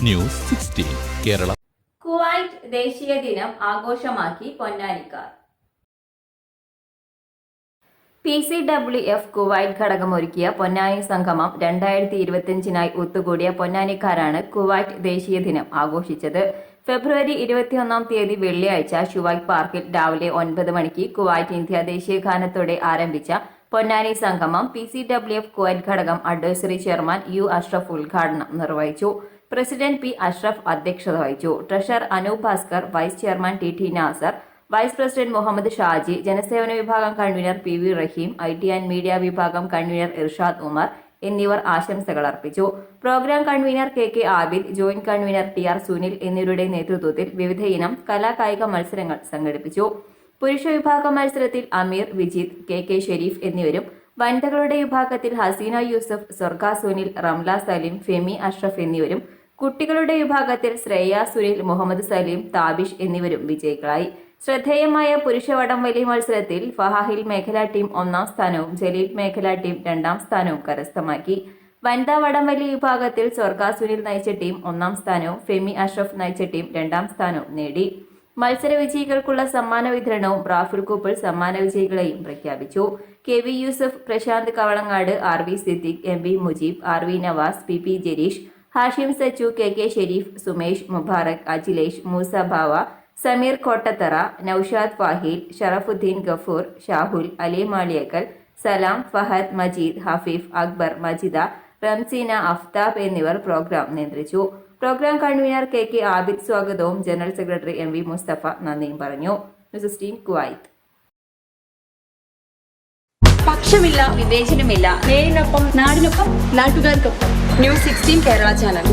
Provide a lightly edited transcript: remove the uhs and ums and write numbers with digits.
News 16 Kerala. Kuwait ദേശീയ ദിനം ആഘോഷമാക്കി പൊന്നാനിക്കാർ. PCWF Kuwait ഘടകമൊരുക്കിയ Ponnani സംഗമം 2025 ഒത്തുകൂടിയ പൊന്നാനിക്കാരാണ് കുവൈറ്റ് ദേശീയ ദിനം ആഘോഷിച്ചത്. ഫെബ്രുവരി 21 വെള്ളിയാഴ്ച ഷുവൈറ്റ് പാർക്കിൽ രാവിലെ 9 മണിക്ക് കുവൈറ്റ് ഇന്ത്യ ദേശീയ ഗാനത്തോടെ ആരംഭിച്ച പൊന്നാനി സംഗമം PCWF കുവൈറ്റ് ഘടകം അഡ്വൈസറി ചെയർമാൻ U അഷ്റഫ് ഉദ്ഘാടനം നിർവഹിച്ചു. പ്രസിഡന്റ് P അഷ്റഫ് അധ്യക്ഷത വഹിച്ചു. Treasurer Anoop Bhaskar, vice chairman TT Nasser, vice president Muhammad Shaji, ജനസേവന വിഭാഗം convener PV Rahim, IT and media വിഭാഗം കൺവീനർ ഇർഷാദ് ഉമർ എന്നിവർ ആശംസകൾ അർപ്പിച്ചു. Programme convener KK Abid, joint convener TR Sunil എന്നിവരുടെ നേതൃത്വത്തിൽ വിവിധ ഇനം കലാകായിക മത്സരങ്ങൾ സംഘടിപ്പിച്ചു. പുരുഷ വിഭാഗം മത്സരത്തിൽ അമീർ, വിജിത്, KK ഷെരീഫ് എന്നിവരും, വനിതകളുടെ വിഭാഗത്തിൽ ഹസീന യൂസഫ്, സ്വർഗ സുനിൽ, റംല സലീം, ഫെമി അഷ്റഫ് എന്നിവരും, കുട്ടികളുടെ വിഭാഗത്തിൽ ശ്രേയ സുനിൽ, മുഹമ്മദ് സലീം, താബിഷ് എന്നിവരും വിജയികളായി. ശ്രദ്ധേയമായ പുരുഷ വടംവലി മത്സരത്തിൽ ഫഹാഹിൽ മേഖലാ ടീം 1ാം സ്ഥാനവും ജലീൽ മേഖലാ ടീം 2ാം സ്ഥാനവും കരസ്ഥമാക്കി. വനിതാ വടംവലി വിഭാഗത്തിൽ സ്വർഗ സുനിൽ നയിച്ച ടീം 1ാം സ്ഥാനവും ഫെമി അഷ്റഫ് നയിച്ച ടീം 2ാം സ്ഥാനവും നേടി. മത്സര വിജയികൾക്കുള്ള സമ്മാന വിതരണവും റാഫിൾ കൂപ്പിൾ സമ്മാന വിജയികളെയും പ്രഖ്യാപിച്ചു. KV Yusuf, Prashant Kavalangad, RV Siddique, MV Mujeeb, RV Nawaz, PP Jareesh, Hashim Sachu, KK Sharif, Sumesh, Mubarak, Ajilesh, Musa ബാവ, സമീർ കോട്ടത്തറ, നൌഷാദ് ഫാഹിൽ, ഷറഫുദ്ദീൻ ഗഫൂർ, ഷാഹുൽ, അലി മാളിയക്കൽ, സലാം, ഫഹദ്, മജീദ്, ഹഫീഫ്, അക്ബർ, മജിദ, റംസീന, അഫ്താബ് എന്നിവർ പ്രോഗ്രാം നിയന്ത്രിച്ചു. പ്രോഗ്രാം കൺവീനർ KK ആബിദ് സ്വാഗതവും ജനറൽ സെക്രട്ടറി MV മുസ്തഫ നന്ദിയും പറഞ്ഞു. News 16 Kuwait. പക്ഷമില്ല, വിവേചനമില്ല. നേരിനൊപ്പം, നാടിനൊപ്പം, നാട്ടുകാർക്കൊപ്പം. News 16 Kerala channel.